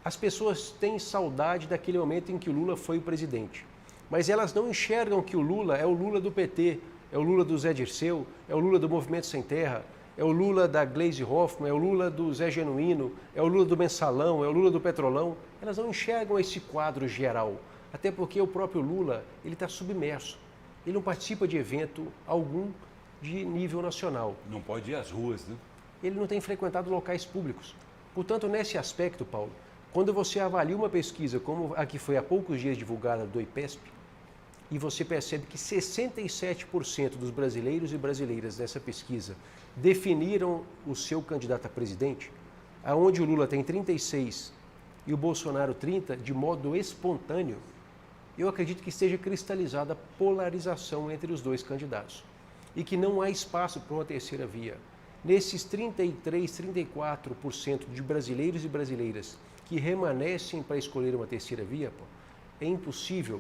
as pessoas têm saudade daquele momento em que o Lula foi o presidente. Mas elas não enxergam que o Lula é o Lula do PT, é o Lula do Zé Dirceu, é o Lula do Movimento Sem Terra, é o Lula da Gleisi Hoffmann, é o Lula do Zé Genuíno, é o Lula do Mensalão, é o Lula do Petrolão. Elas não enxergam esse quadro geral, até porque o próprio Lula ele está submerso. Ele não participa de evento algum de nível nacional. Não pode ir às ruas, né? Ele não tem frequentado locais públicos. Portanto, nesse aspecto, Paulo, quando você avalia uma pesquisa como a que foi há poucos dias divulgada do IPESP, e você percebe que 67% dos brasileiros e brasileiras dessa pesquisa definiram o seu candidato a presidente, aonde o Lula tem 36% e o Bolsonaro 30%, de modo espontâneo, eu acredito que esteja cristalizada a polarização entre os dois candidatos e que não há espaço para uma terceira via. Nesses 33%, 34% de brasileiros e brasileiras que remanescem para escolher uma terceira via, é impossível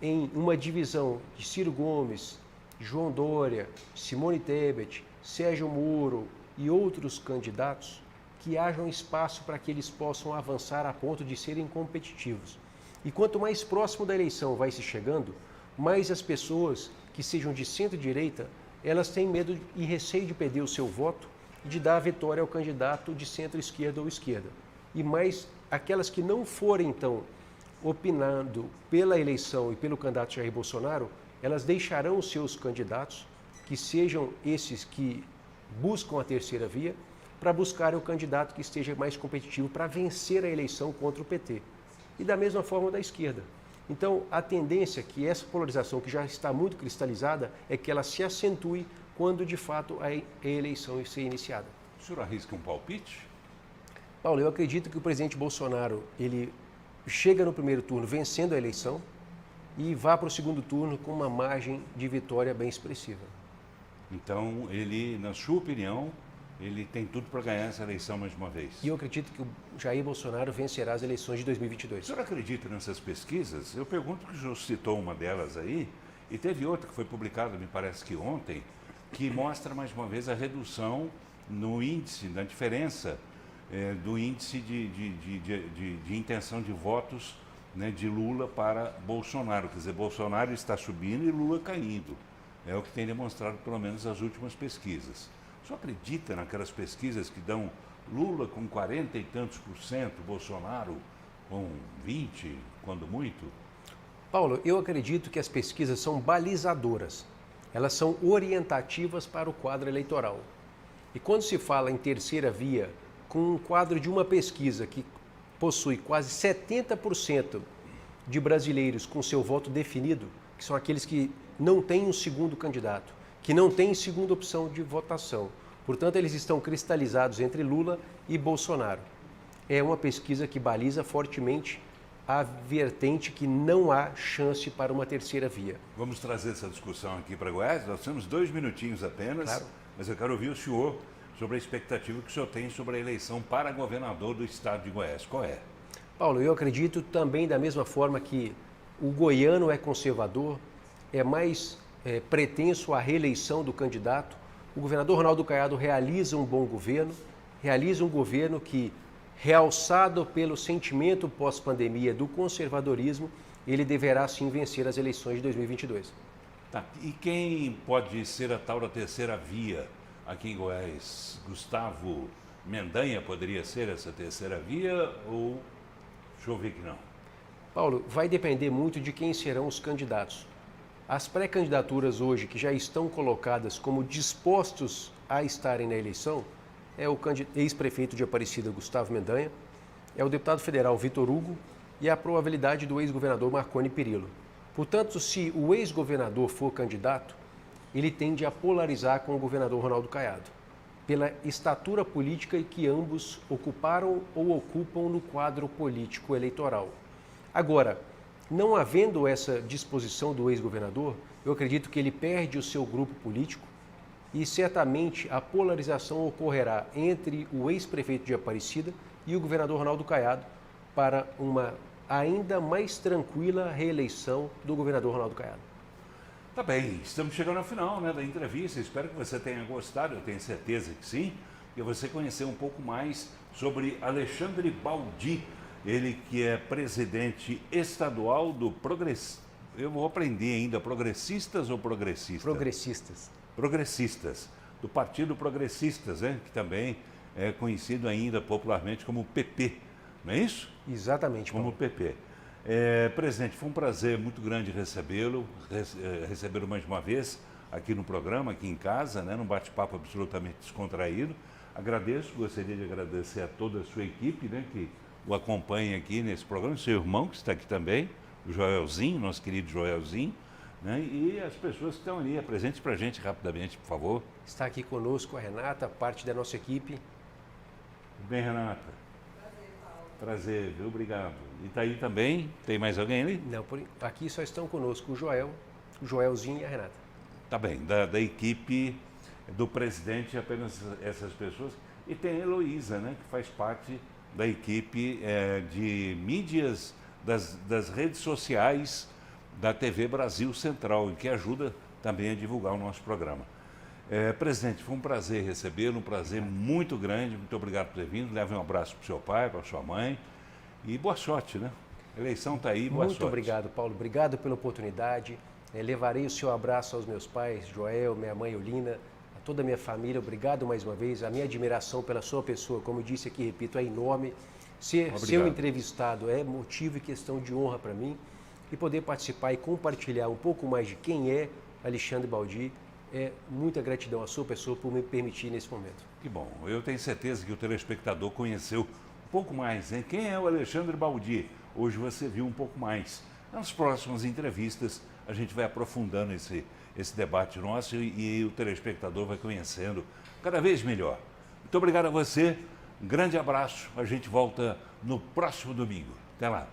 em uma divisão de Ciro Gomes, João Dória, Simone Tebet, Sérgio Moro e outros candidatos que hajam espaço para que eles possam avançar a ponto de serem competitivos. E quanto mais próximo da eleição vai se chegando, mais as pessoas que sejam de centro-direita, elas têm medo e receio de perder o seu voto e de dar a vitória ao candidato de centro-esquerda ou esquerda. E mais aquelas que não forem, então, opinando pela eleição e pelo candidato Jair Bolsonaro, elas deixarão os seus candidatos, que sejam esses que buscam a terceira via, para buscar o candidato que esteja mais competitivo para vencer a eleição contra o PT. E da mesma forma da esquerda. Então, a tendência é que essa polarização, que já está muito cristalizada, é que ela se acentue quando, de fato, a eleição ser iniciada. O senhor arrisca um palpite? Paulo, eu acredito que o presidente Bolsonaro, ele chega no primeiro turno vencendo a eleição e vá para o segundo turno com uma margem de vitória bem expressiva. Então, ele, na sua opinião, ele tem tudo para ganhar essa eleição mais uma vez. E eu acredito que o Jair Bolsonaro vencerá as eleições de 2022. O senhor acredita nessas pesquisas? Eu pergunto que o senhor citou uma delas aí, e teve outra que foi publicada, me parece que ontem, que mostra mais uma vez a redução no índice, na diferença do índice de intenção de votos, né, de Lula para Bolsonaro. Quer dizer, Bolsonaro está subindo e Lula caindo. É o que tem demonstrado, pelo menos, as últimas pesquisas. O senhor acredita naquelas pesquisas que dão Lula com 40 e tantos %, Bolsonaro com 20, quando muito? Paulo, eu acredito que as pesquisas são balizadoras. Elas são orientativas para o quadro eleitoral. E quando se fala em terceira via, com um quadro de uma pesquisa que possui quase 70% de brasileiros com seu voto definido, que são aqueles que não têm um segundo candidato, que não têm segunda opção de votação. Portanto, eles estão cristalizados entre Lula e Bolsonaro. É uma pesquisa que baliza fortemente a vertente que não há chance para uma terceira via. Vamos trazer essa discussão aqui para Goiás. Nós temos 2 minutinhos apenas, claro, mas eu quero ouvir o senhor sobre a expectativa que o senhor tem sobre a eleição para governador do estado de Goiás. Qual é? Paulo, eu acredito também da mesma forma que o goiano é conservador, é mais pretenso à reeleição do candidato. O governador Ronaldo Caiado realiza um bom governo, realiza um governo que, realçado pelo sentimento pós-pandemia do conservadorismo, ele deverá sim vencer as eleições de 2022. Tá. E quem pode ser a tal da terceira via aqui em Goiás? Gustavo Mendanha poderia ser essa terceira via ou deixa eu ver que não? Paulo, vai depender muito de quem serão os candidatos. As pré-candidaturas hoje que já estão colocadas como dispostos a estarem na eleição é o ex-prefeito de Aparecida, Gustavo Mendanha, é o deputado federal Vitor Hugo e a probabilidade do ex-governador Marconi Perillo. Portanto, se o ex-governador for candidato, ele tende a polarizar com o governador Ronaldo Caiado, pela estatura política que ambos ocuparam ou ocupam no quadro político eleitoral. Agora, não havendo essa disposição do ex-governador, eu acredito que ele perde o seu grupo político e certamente a polarização ocorrerá entre o ex-prefeito de Aparecida e o governador Ronaldo Caiado para uma ainda mais tranquila reeleição do governador Ronaldo Caiado. Tá bem, estamos chegando ao final, né, da entrevista. Espero que você tenha gostado, eu tenho certeza que sim, e você conhecer um pouco mais sobre Alexandre Baldi, ele que é presidente estadual do Eu vou aprender ainda, progressistas ou progressistas? Progressistas. Progressistas, do Partido Progressistas, né, que também é conhecido ainda popularmente como PP, não é isso? Exatamente, Como Paulo. PP. Presidente, foi um prazer muito grande recebê-lo mais uma vez aqui no programa, aqui em casa, né, num bate-papo absolutamente descontraído. Gostaria de agradecer a toda a sua equipe, né, que o acompanha aqui nesse programa, seu irmão que está aqui também, o Joelzinho, nosso querido Joelzinho, né, e as pessoas que estão ali. Apresente para a gente rapidamente, por favor. Está aqui conosco a Renata, parte da nossa equipe. Tudo bem, Renata? Prazer, viu? Obrigado. E está aí também? Tem mais alguém ali? Não, aqui só estão conosco o Joelzinho e a Renata. Tá bem, da equipe do presidente, apenas essas pessoas. E tem a Heloísa, né, que faz parte da equipe de mídias das redes sociais da TV Brasil Central, e que ajuda também a divulgar o nosso programa. Presidente, foi um prazer recebê-lo, um prazer muito grande. Muito obrigado por ter vindo. Leve um abraço para o seu pai, para a sua mãe. E boa sorte, né? A eleição está aí, boa sorte. Muito obrigado, Paulo. Obrigado pela oportunidade. Levarei o seu abraço aos meus pais, Joel, minha mãe, Olina, a toda a minha família. Obrigado mais uma vez. A minha admiração pela sua pessoa, como eu disse aqui, repito, é enorme. Ser seu entrevistado é motivo e questão de honra para mim. E poder participar e compartilhar um pouco mais de quem é Alexandre Baldi, é muita gratidão à sua pessoa por me permitir nesse momento. Que bom. Eu tenho certeza que o telespectador conheceu um pouco mais, hein? Quem é o Alexandre Baldi? Hoje você viu um pouco mais Nas próximas entrevistas, a gente vai aprofundando esse debate nosso e o telespectador vai conhecendo cada vez melhor. Muito obrigado a você, um grande abraço, a gente volta no próximo domingo. Até lá.